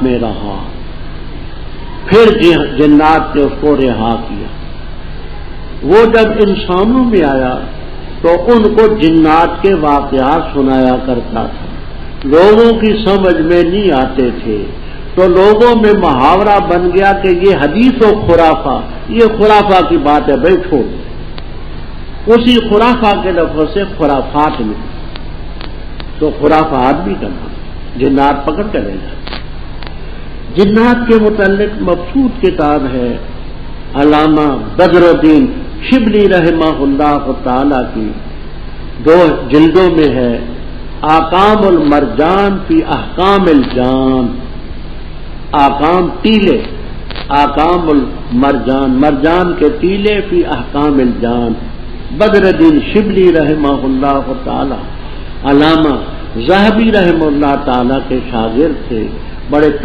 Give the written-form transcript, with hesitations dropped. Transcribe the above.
میں رہا، پھر جنات نے اس کو رہا کیا۔ وہ جب انسانوں میں آیا تو ان کو جنات کے واقعات سنایا کرتا تھا، لوگوں کی سمجھ میں نہیں آتے تھے، تو لوگوں میں محاورہ بن گیا کہ یہ حدیث و خرافہ، یہ خرافہ کی بات ہے بھائی چھوڑ۔ اسی خرافہ کے لفظ سے خرافات نکلی، تو خرافات بھی کرنا، جنات پکڑ کر لے جاتے۔ جنات کے متعلق مبسوط کتاب ہے علامہ بدر الدین شبلی رحمہ اللہ تعالی کی، 2 جلدوں میں ہے، احکام المرجان فی احکام الجان، احکام ٹیلے، احکام المرجان، مرجان کے ٹیلے فی احکام الجان، بدر الدین شبلی رحمہ اللہ تعالی علامہ ذہبی رحمہ اللہ تعالی کے شاگرد تھے، بڑے